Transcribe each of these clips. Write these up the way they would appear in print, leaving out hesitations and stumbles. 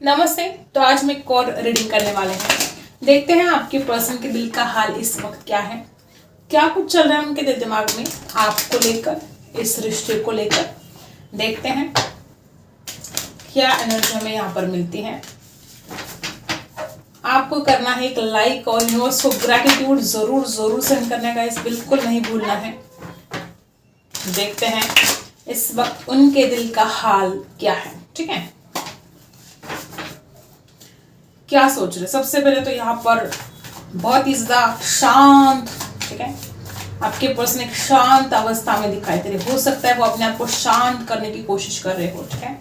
नमस्ते। तो आज मैं एक और रीडिंग करने वाले हैं। देखते हैं आपके पर्सन के दिल का हाल इस वक्त क्या है, क्या कुछ चल रहा है उनके दिल दिमाग में आपको लेकर, इस रिश्ते को लेकर। देखते हैं क्या एनर्जी हमें यहाँ पर मिलती है। आपको करना है एक लाइक और यूनिवर्स को ग्रैटिट्यूड जरूर जरूर सेंड करने का, इस बिल्कुल नहीं भूलना है। देखते हैं इस वक्त उनके दिल का हाल क्या है। ठीक है, क्या सोच रहे। सबसे पहले तो यहाँ पर बहुत ही ज्यादा शांत, ठीक है, आपके पर्सन एक शांत अवस्था में दिखाई दे रहे। हो सकता है वो अपने आप को शांत करने की कोशिश कर रहे हो। ठीक है,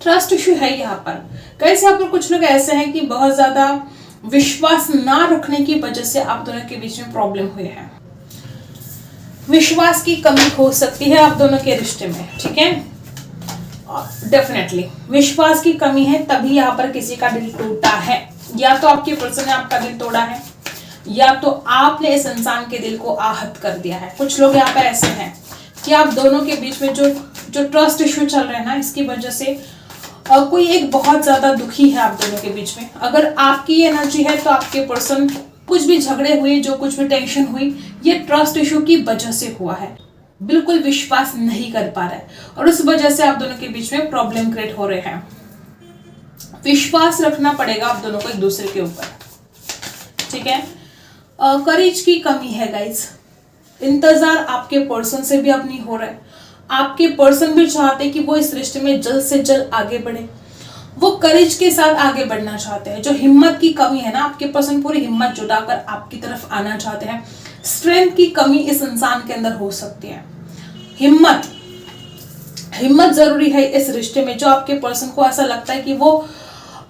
ट्रस्ट इश्यू है यहाँ पर। कैसे यहाँ पर कुछ लोग ऐसे हैं कि बहुत ज्यादा विश्वास ना रखने की वजह से आप दोनों के बीच में प्रॉब्लम हुई है। विश्वास की कमी हो सकती है आप दोनों के रिश्ते में। ठीक है, डेफिनेटली विश्वास की कमी है, तभी यहाँ पर किसी का दिल टूटा है। या तो आपके पर्सन ने आपका दिल तोड़ा है, या तो आपने इस इंसान के दिल को आहत कर दिया है। कुछ लोग यहाँ पर ऐसे हैं कि आप दोनों के बीच में जो ट्रस्ट इश्यू चल रहे हैं ना, इसकी वजह से कोई एक बहुत ज्यादा दुखी है आप दोनों के बीच में। अगर आपकी एनर्जी है तो आपके पर्सन कुछ भी झगड़े हुए, जो कुछ भी टेंशन हुई, ये ट्रस्ट इश्यू की वजह से हुआ है। बिल्कुल विश्वास नहीं कर पा रहा है और उस वजह से आप दोनों के बीच में प्रॉब्लम क्रिएट हो रहे हैं। विश्वास रखना पड़ेगा आप दोनों को एक दूसरे के ऊपर। ठीक है, करेज की कमी है गाइस। इंतजार आपके पर्सन से भी अब नहीं हो रहा है। आपके पर्सन भी चाहते हैं कि वो इस रिश्ते में जल्द से जल्द आगे बढ़े। वो करेज के साथ आगे बढ़ना चाहते हैं। जो हिम्मत की कमी है ना, आपके पर्सन पूरी हिम्मत जुटाकर आपकी तरफ आना चाहते हैं। स्ट्रेंथ की कमी इस इंसान के अंदर हो सकती है। हिम्मत जरूरी है इस रिश्ते में। जो आपके पर्सन को ऐसा लगता है कि वो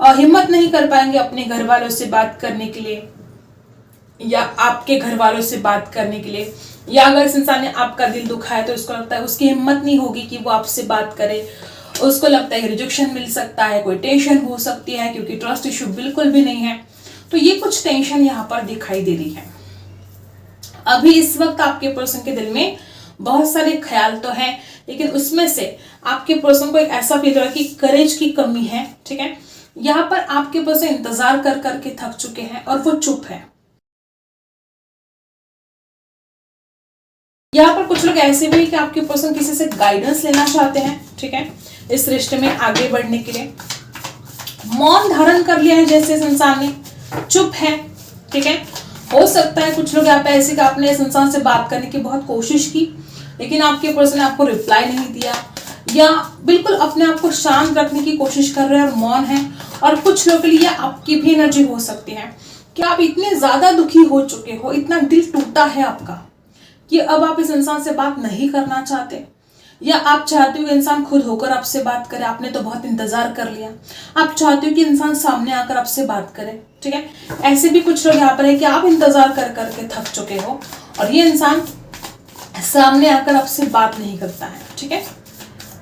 हिम्मत नहीं कर पाएंगे अपने घर वालों से बात करने के लिए, या आपके घर वालों से बात करने के लिए, या अगर इस इंसान ने आपका दिल दुखाया तो उसको लगता है उसकी हिम्मत नहीं होगी कि वो आपसे बात करे। उसको लगता है रिजेक्शन मिल सकता है, कोई टेंशन हो सकती है, क्योंकि ट्रस्ट इश्यू बिल्कुल भी नहीं है। तो ये कुछ टेंशन यहाँ पर दिखाई दे रही है। अभी इस वक्त आपके पर्सन के दिल में बहुत सारे ख्याल तो हैं, लेकिन उसमें से आपके पर्सन को एक ऐसा फील हो रहा है कि करेज की कमी है। ठीक है, यहाँ पर आपके पर्सन इंतजार कर करके थक चुके हैं और वो चुप है। यहाँ पर कुछ लोग ऐसे भी हैं कि आपके पर्सन किसी से गाइडेंस लेना चाहते हैं। ठीक है, इस रिश्ते में आगे बढ़ने के लिए मौन धारण कर लिया है जैसे इस इंसान ने, चुप है। ठीक है, हो सकता है कुछ लोग यहाँ पे ऐसे कि आपने इस इंसान से बात करने की बहुत कोशिश की, लेकिन आपके पर्सन ने आपको रिप्लाई नहीं दिया, या बिल्कुल अपने आप को शांत रखने की कोशिश कर रहे हैं और मौन है। और कुछ लोगों के लिए आपकी भी एनर्जी हो सकती है कि आप इतने ज्यादा दुखी हो चुके हो, इतना दिल टूटा है आपका कि अब आप इस इंसान से बात नहीं करना चाहते, या आप चाहते हो कि इंसान खुद होकर आपसे बात करे। आपने तो बहुत इंतजार कर लिया, आप चाहते हो कि इंसान सामने आकर आपसे बात करे। ठीक है, ऐसे भी कुछ लोग यहाँ पर है कि आप इंतजार कर करके थक चुके हो और ये इंसान सामने आकर आपसे बात नहीं करता है। ठीक है,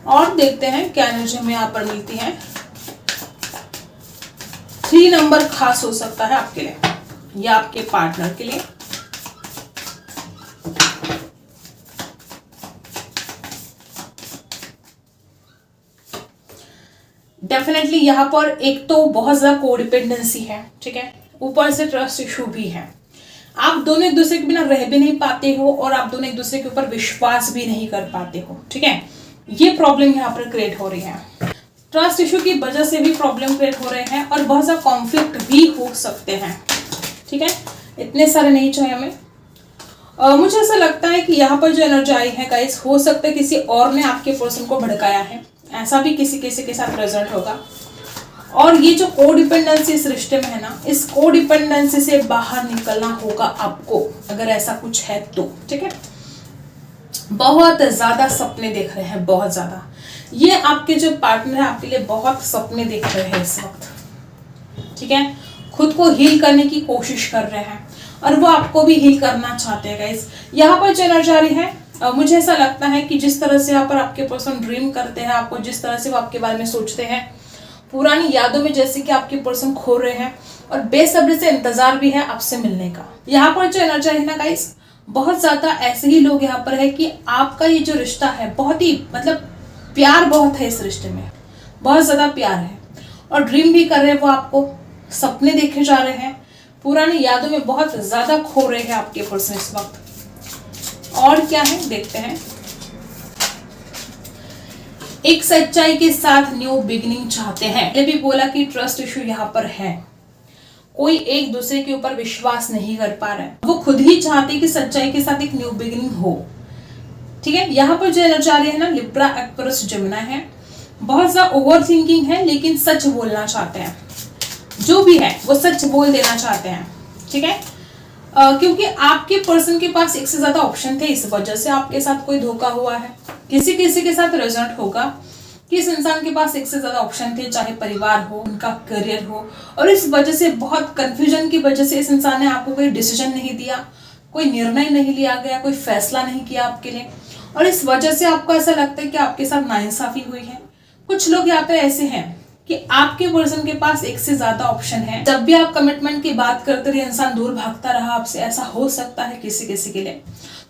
और देखते हैं क्या एनर्जी हमें यहाँ पर मिलती है। 3 नंबर खास हो सकता है आपके लिए या आपके पार्टनर के लिए। डेफिनेटली यहाँ पर एक तो बहुत ज्यादा कोडिपेंडेंसी है। ठीक है, ऊपर से ट्रस्ट इशू भी है। आप दोनों एक दूसरे के बिना रह भी नहीं पाते हो और आप दोनों एक दूसरे के ऊपर विश्वास भी नहीं कर पाते हो। ठीक है, ये प्रॉब्लम यहाँ पर क्रिएट हो रही है। ट्रस्ट इशू की वजह से भी प्रॉब्लम क्रिएट हो रहे हैं और बहुत ज्यादा कॉन्फ्लिक्ट भी हो सकते हैं। ठीक है, इतने सारे नहीं चाहिए हमें। मुझे ऐसा लगता है कि यहाँ पर जो एनर्जी आई है गाइस, हो सकता है किसी और ने आपके पर्सन को भड़काया है। ऐसा भी किसी के साथ रिजल्ट होगा। और ये जो कोडिपेंडेंसी इस रिश्ते में है ना, इस कोडिपेंडेंसी से बाहर निकलना होगा आपको, अगर ऐसा कुछ है तो। ठीक है, बहुत ज्यादा सपने देख रहे हैं, बहुत ज्यादा। ये आपके जो पार्टनर है आपके लिए बहुत सपने देख रहे हैं इस वक्त। ठीक है, खुद को हील करने की कोशिश कर रहे हैं और वो आपको भी हील करना चाहते हैं गाइस। यहाँ पर जो एनर्जी आ रही है, मुझे ऐसा लगता है कि जिस तरह से यहाँ पर आपके पर्सन ड्रीम करते हैं आपको, जिस तरह से वो आपके बारे में सोचते हैं, पुरानी यादों में जैसे कि आपके पर्सन खो रहे हैं और बेसब्री से इंतजार भी है आपसे मिलने का। यहाँ पर जो एनर्जी है ना गाइस, बहुत ज्यादा ऐसे ही लोग यहाँ पर है कि आपका ये जो रिश्ता है बहुत ही मतलब प्यार बहुत है इस रिश्ते में, बहुत ज्यादा प्यार है। और ड्रीम भी कर रहे हैं वो आपको, सपने देखे जा रहे हैं, पुरानी यादों में बहुत ज्यादा खो रहे हैं आपके पर्सन इस वक्त। और क्या है देखते हैं। एक सच्चाई के साथ न्यू बिगिनिंग चाहते हैं। पहले भी बोला कि ट्रस्ट इशू यहाँ पर है, कोई एक दूसरे के ऊपर विश्वास नहीं कर पा रहा है, वो खुद ही चाहते कि सच्चाई के साथ एक न्यू बिगिनिंग हो। ठीक है, यहाँ पर जो एनर्जी आ रही है ना, लिब्रा, एक्वेरियस, जेमिनी है, बहुत ज्यादा ओवर थिंकिंग है, लेकिन सच बोलना चाहते हैं, जो भी है वो सच बोल देना चाहते हैं। ठीक है, क्योंकि आपके पर्सन के पास एक से ज्यादा ऑप्शन थे, इस वजह से आपके साथ कोई धोखा हुआ है। किसी किसी के साथ रिजल्ट होगा कि इस इंसान के पास एक से ज्यादा ऑप्शन थे, चाहे परिवार हो, उनका करियर हो, और इस वजह से बहुत कंफ्यूजन की वजह से इस इंसान ने आपको कोई डिसीजन नहीं दिया, कोई निर्णय नहीं लिया गया, कोई फैसला नहीं किया आपके लिए, और इस वजह से आपको ऐसा लगता है कि आपके साथ नाइंसाफी हुई है। कुछ लोग यहाँ पे ऐसे हैं कि आपके पर्सन के पास एक से ज्यादा ऑप्शन है, जब भी आप कमिटमेंट की बात करते रहे इंसान दूर भागता रहा आपसे, ऐसा हो सकता है किसी किसी के लिए।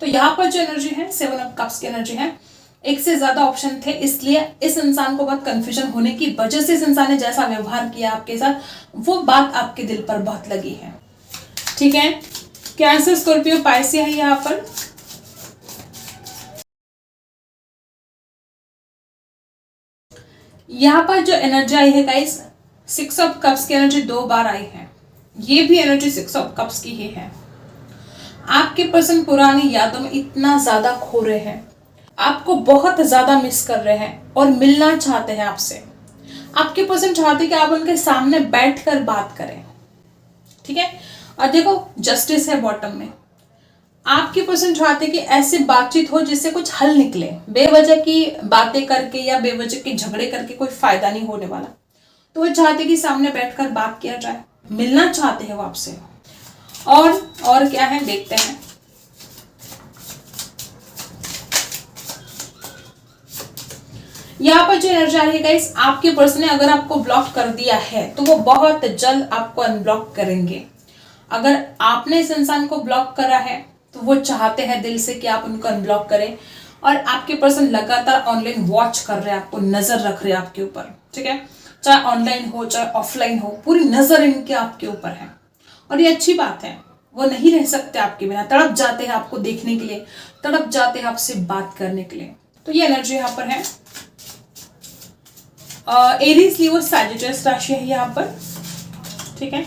तो यहाँ पर जो एनर्जी है 7 ऑफ कप्स की एनर्जी है, एक से ज्यादा ऑप्शन थे, इसलिए इस इंसान को बहुत कंफ्यूजन होने की वजह से इस इंसान ने जैसा व्यवहार किया आपके साथ, वो बात आपके दिल पर बहुत लगी है। ठीक है, कैंसर, स्कॉर्पियो, पाइसिस है यहाँ पर। यहाँ पर जो एनर्जी आई है गाइस, 6 ऑफ कप्स की एनर्जी 2 बार आई है, ये भी एनर्जी 6 ऑफ कप्स की ही है। आपके पर्सन पुरानी यादों में इतना ज्यादा खो रहे हैं, आपको बहुत ज्यादा मिस कर रहे हैं और मिलना चाहते हैं आपसे। आपके पर्सन चाहते हैं कि आप उनके सामने बैठकर बात करें। ठीक है, और देखो जस्टिस है बॉटम में। आपके पर्सन चाहते कि ऐसी बातचीत हो जिससे कुछ हल निकले, बेवजह की बातें करके या बेवजह के झगड़े करके कोई फायदा नहीं होने वाला। तो वो चाहते कि सामने बैठकर बात किया जाए, मिलना चाहते हैं वो आपसे। और क्या है देखते हैं। यहाँ पर जो एनर्जी आ रही है गाइस, आपके पर्सन ने अगर आपको ब्लॉक कर दिया है तो वो बहुत जल्द आपको अनब्लॉक करेंगे। अगर आपने इस इंसान को ब्लॉक करा है तो वो चाहते हैं दिल से कि आप उनको अनब्लॉक करें, और आपके पर्सन लगातार ऑनलाइन वॉच कर रहे हैं, आपको नजर रख रहे हैं आपके ऊपर। ठीक है, चाहे ऑनलाइन हो चाहे ऑफलाइन हो, पूरी नजर इनके आपके ऊपर है, और ये अच्छी बात है। वो नहीं रह सकते आपके बिना, तड़प जाते हैं आपको देखने के लिए, तड़प जाते हैं आपसे बात करने के लिए। तो ये एनर्जी यहाँ पर है। एरीज, लियो, सैजिटेरियस राशि है यहाँ पर। ठीक है,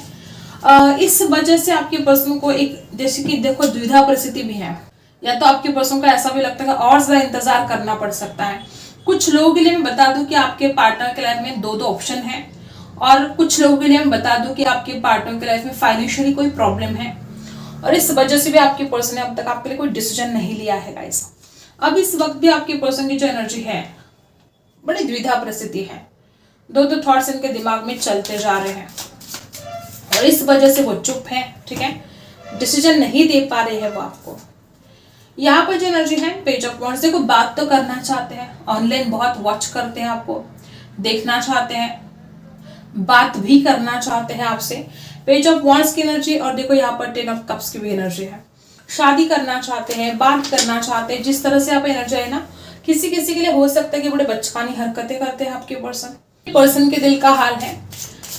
इस वजह से आपके पर्सन को एक, जैसे कि देखो द्विधा परिस्थिति भी है, या तो आपके पर्सन को ऐसा भी लगता है और ज्यादा इंतजार करना पड़ सकता है। कुछ लोगों के लिए मैं बता दूं कि आपके पार्टनर के लाइफ में 2 ऑप्शन है, और कुछ लोगों के लिए मैं बता दूं कि आपके पार्टनर के लाइफ में फाइनेंशियली कोई प्रॉब्लम है, और इस वजह से भी आपके पर्सन ने अब तक आपके लिए कोई डिसीजन नहीं लिया है गाइस। अब इस वक्त भी आपके पर्सन की जो एनर्जी है बड़ी द्विधा परिस्थिति है, 2 थॉट्स इनके दिमाग में चलते जा रहे हैं, और इस वजह से वो चुप है। ठीक है, डिसीजन नहीं दे पा रहे हैं वो आपको। यहाँ पर जो एनर्जी है पेज ऑफ वॉन्ड्स, देखो बात तो करना चाहते हैं, ऑनलाइन बहुत वॉच करते हैं, आपको देखना चाहते हैं, बात भी करना चाहते हैं आपसे। पेज ऑफ वॉन्ड्स की एनर्जी, और देखो यहाँ पर 10 ऑफ कप्स की भी एनर्जी है। शादी करना चाहते हैं, बात करना चाहते हैं, जिस तरह से आप एनर्जी है ना, किसी किसी के लिए हो सकता है कि बड़े बचकानी हरकतें करते हैं आपके पर्सन के दिल का हाल है।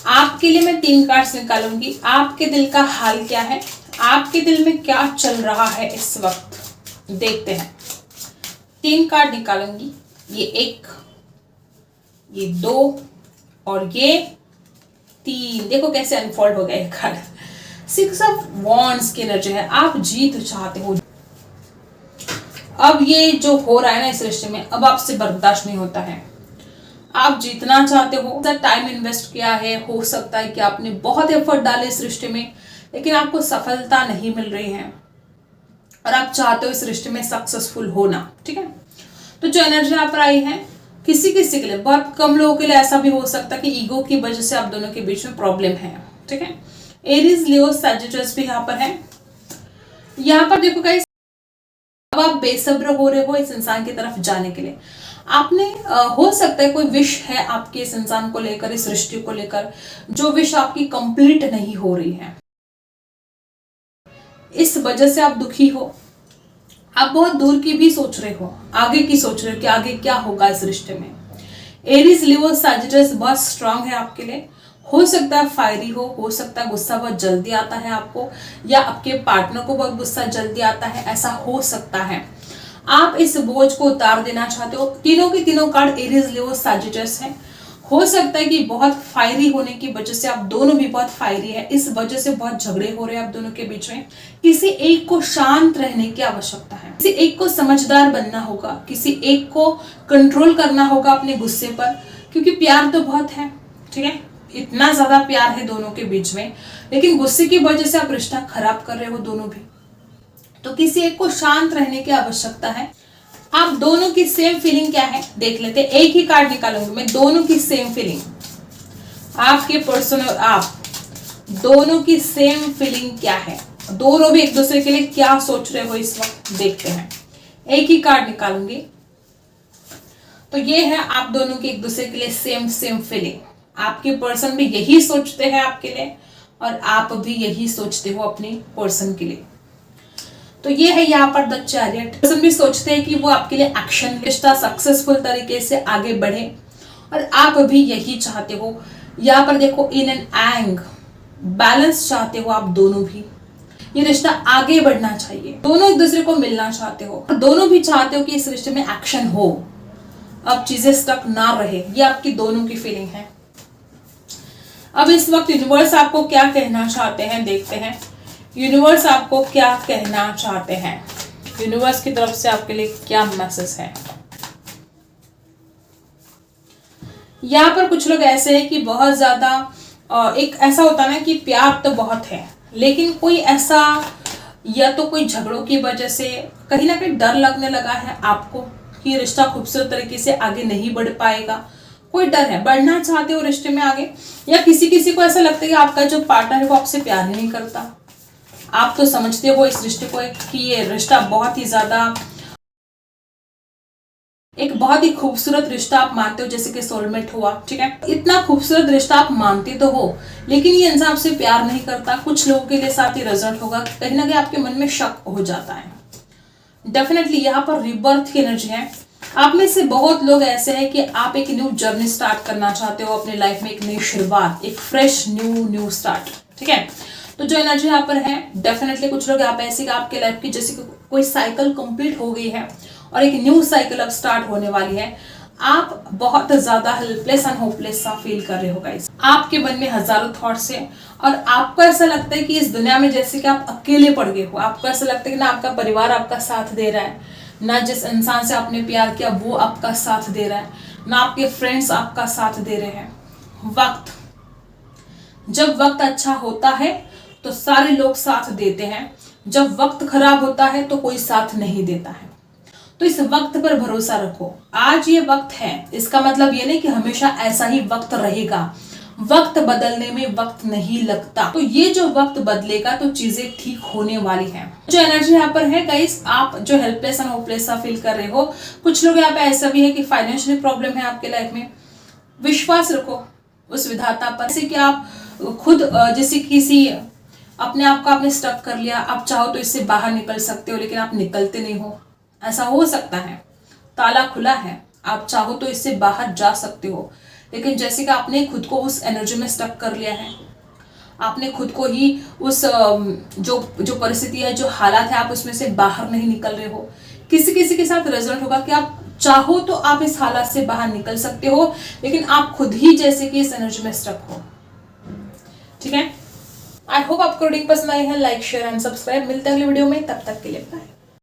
आपके लिए मैं 3 कार्ड्स निकालूंगी, आपके दिल का हाल क्या है, आपके दिल में क्या चल रहा है इस वक्त, देखते हैं। 3 कार्ड निकालूंगी, ये 1, ये 2 और ये 3। देखो कैसे अनफोल्ड हो गया ये कार्ड। 6 ऑफ वॉन्ड्स की एनर्जी है, आप जीत चाहते हो। अब ये जो हो रहा है ना इस रिश्ते में, अब आपसे बर्दाश्त नहीं होता है, आप जीतना चाहते हो। टाइम इन्वेस्ट किया है, हो सकता है कि आपने बहुत एफर्ट डाले इस रिश्ते में, लेकिन आपको सफलता नहीं मिल रही है, और आप चाहते हो इस रिश्ते में सक्सेसफुल होना। ठीक है, तो जो एनर्जी यहाँ पर आई है, किसी किसी के लिए, बहुत कम लोगों के लिए ऐसा भी हो सकता है कि ईगो की वजह से आप दोनों के बीच में प्रॉब्लम है। ठीक है, एरीज, लियो, सैजिटेरियस भी यहाँ पर है। यहाँ पर देखो गाइस, अब आप बेसब्र हो रहे हो इस इंसान की तरफ जाने के लिए। आपने हो सकता है कोई विश है आपके इस इंसान को लेकर, इस रिश्ते को लेकर, जो विश आपकी कंप्लीट नहीं हो रही है, इस वजह से आप दुखी हो। आप बहुत दूर की भी सोच रहे हो, आगे की सोच रहे हो कि आगे क्या होगा इस रिश्ते में। एरीज, लियो, सैजिटेरियस बहुत स्ट्रांग है आपके लिए। हो सकता है फायरी हो सकता है गुस्सा बहुत जल्दी आता है आपको, या आपके पार्टनर को बहुत गुस्सा जल्दी आता है, ऐसा हो सकता है। आप इस बोझ को उतार देना चाहते हो। तीनों की तीनों कार्ड एरीज, लियो, सैजिटेरियस है। हो सकता है कि बहुत फायरी होने की वजह से आप दोनों भी बहुत फायरी है, इस वजह से बहुत झगड़े हो रहे हैं आप दोनों के बीच में। किसी एक को शांत रहने की आवश्यकता है, किसी एक को समझदार बनना होगा, किसी एक को कंट्रोल करना होगा अपने गुस्से पर, क्योंकि प्यार तो बहुत है, ठीक है, इतना ज्यादा प्यार है दोनों के बीच में, लेकिन गुस्से की वजह से आप रिश्ता खराब कर रहे हो दोनों भी। तो किसी एक को शांत रहने की आवश्यकता है। आप दोनों की सेम फीलिंग क्या है देख लेते हैं। एक ही कार्ड निकालूंगी मैं, दोनों की सेम फीलिंग, आपके पर्सन और आप दोनों की सेम फीलिंग क्या है, दोनों भी एक दूसरे के लिए क्या सोच रहे हो इस वक्त, देखते हैं। एक ही कार्ड निकालूंगी, तो ये है आप दोनों की एक दूसरे के लिए सेम फीलिंग। आपके पर्सन भी यही सोचते हैं आपके लिए, और आप भी यही सोचते हो अपनी पर्सन के लिए। तो ये है यहाँ पर द चैरियट। पर्सन भी सोचते हैं कि वो आपके लिए एक्शन, रिश्ता सक्सेसफुल तरीके से आगे बढ़े, और आप भी यही चाहते हो। यहाँ पर देखो, इन एन एंग बैलेंस चाहते हो आप दोनों भी, ये रिश्ता आगे बढ़ना चाहिए, दोनों एक दूसरे को मिलना चाहते हो, दोनों भी चाहते हो कि इस रिश्ते में एक्शन हो, अब चीजें स्टक ना रहे, ये आपकी दोनों की फीलिंग है। अब इस वक्त यूनिवर्स आपको क्या कहना चाहते हैं, देखते हैं यूनिवर्स आपको क्या कहना चाहते हैं। यूनिवर्स की तरफ से आपके लिए क्या मैसेज है। यहाँ पर कुछ लोग ऐसे हैं कि बहुत ज्यादा एक ऐसा होता है ना कि प्यार तो बहुत है, लेकिन कोई ऐसा, या तो कोई झगड़ों की वजह से कहीं ना कहीं डर लगने लगा है आपको कि रिश्ता खूबसूरत तरीके से आगे नहीं बढ़ पाएगा, कोई डर है, बढ़ना चाहते हो रिश्ते में आगे, या किसी को ऐसा लगता है कि आपका जो पार्टनर है वो आपसे प्यार नहीं करता। आप तो समझते हो इस रिश्ते को कि ये रिश्ता बहुत ही ज्यादा, एक बहुत ही खूबसूरत रिश्ता आप मानते हो, जैसे कि सोलमेट हुआ, ठीक है, इतना खूबसूरत रिश्ता आप मानते तो हो, लेकिन ये इंसान आपसे प्यार नहीं करता। कुछ लोगों के लिए साथ ही रिजल्ट होगा, कहीं ना कहीं आपके मन में शक हो जाता है। डेफिनेटली यहाँ पर रिबर्थ की एनर्जी है। आप में से बहुत लोग ऐसे हैं कि आप एक न्यू जर्नी स्टार्ट करना चाहते हो अपने लाइफ में, एक नई शुरुआत, एक फ्रेश न्यू स्टार्ट, ठीक है। तो जो एनर्जी यहाँ पर है, डेफिनेटली कुछ लोग यहाँ पे ऐसे कि आपके लाइफ की जैसे कोई साइकिल कंप्लीट हो गई है और एक न्यू साइकिल अब स्टार्ट होने वाली है। आप बहुत ज्यादा हेल्पलेस एंड होपलेस सा फील कर रहे हो गाइस। आपके मन में हजारों थॉट्स हैं, और आपको ऐसा लगता है कि इस दुनिया में जैसे कि आप अकेले पड़ गए हो। आपको ऐसा लगता है कि ना आपका परिवार आपका साथ दे रहा है, ना जिस इंसान से आपने प्यार किया वो आपका साथ दे रहा है, ना आपके फ्रेंड्स आपका साथ दे रहे हैं। वक्त, जब वक्त अच्छा होता है तो सारे लोग साथ देते हैं, जब वक्त खराब होता है तो कोई साथ नहीं देता है। तो इस वक्त पर भरोसा रखो। आज ये वक्त है, इसका मतलब ये नहीं कि हमेशा ऐसा ही वक्त रहेगा। वक्त बदलने में वक्त नहीं लगता, तो ये जो वक्त बदलेगा तो चीजें ठीक होने वाली हैं। जो एनर्जी यहाँ पर है गाइस, आप जो हेल्पलेस एंड होपलेस सा फील कर रहे हो, कुछ लोग यहाँ पे ऐसा भी है कि फाइनेंशियल प्रॉब्लम है आपके लाइफ में। विश्वास रखो उस विधाता पर, जैसे कि आप खुद जैसे किसी अपने आप को आपने स्टक कर लिया, आप चाहो तो इससे बाहर निकल सकते हो, लेकिन आप निकलते नहीं हो। ऐसा हो सकता है, ताला खुला है, आप चाहो तो इससे बाहर जा सकते हो, लेकिन जैसे कि आपने खुद को उस एनर्जी में स्टक कर लिया है, आपने खुद को ही उस जो परिस्थिति है, जो हालात है, आप उसमें से बाहर नहीं निकल रहे हो। किसी के साथ रिजल्ट होगा कि आप चाहो तो आप इस हालात से बाहर निकल सकते हो, लेकिन आप खुद ही जैसे कि इस एनर्जी में स्टक हो, ठीक है। आई होप आपको रीडिंग पसंद आई है। Like, share and subscribe. मिलते हैं अगले वीडियो में, तब तक के लिए बाय।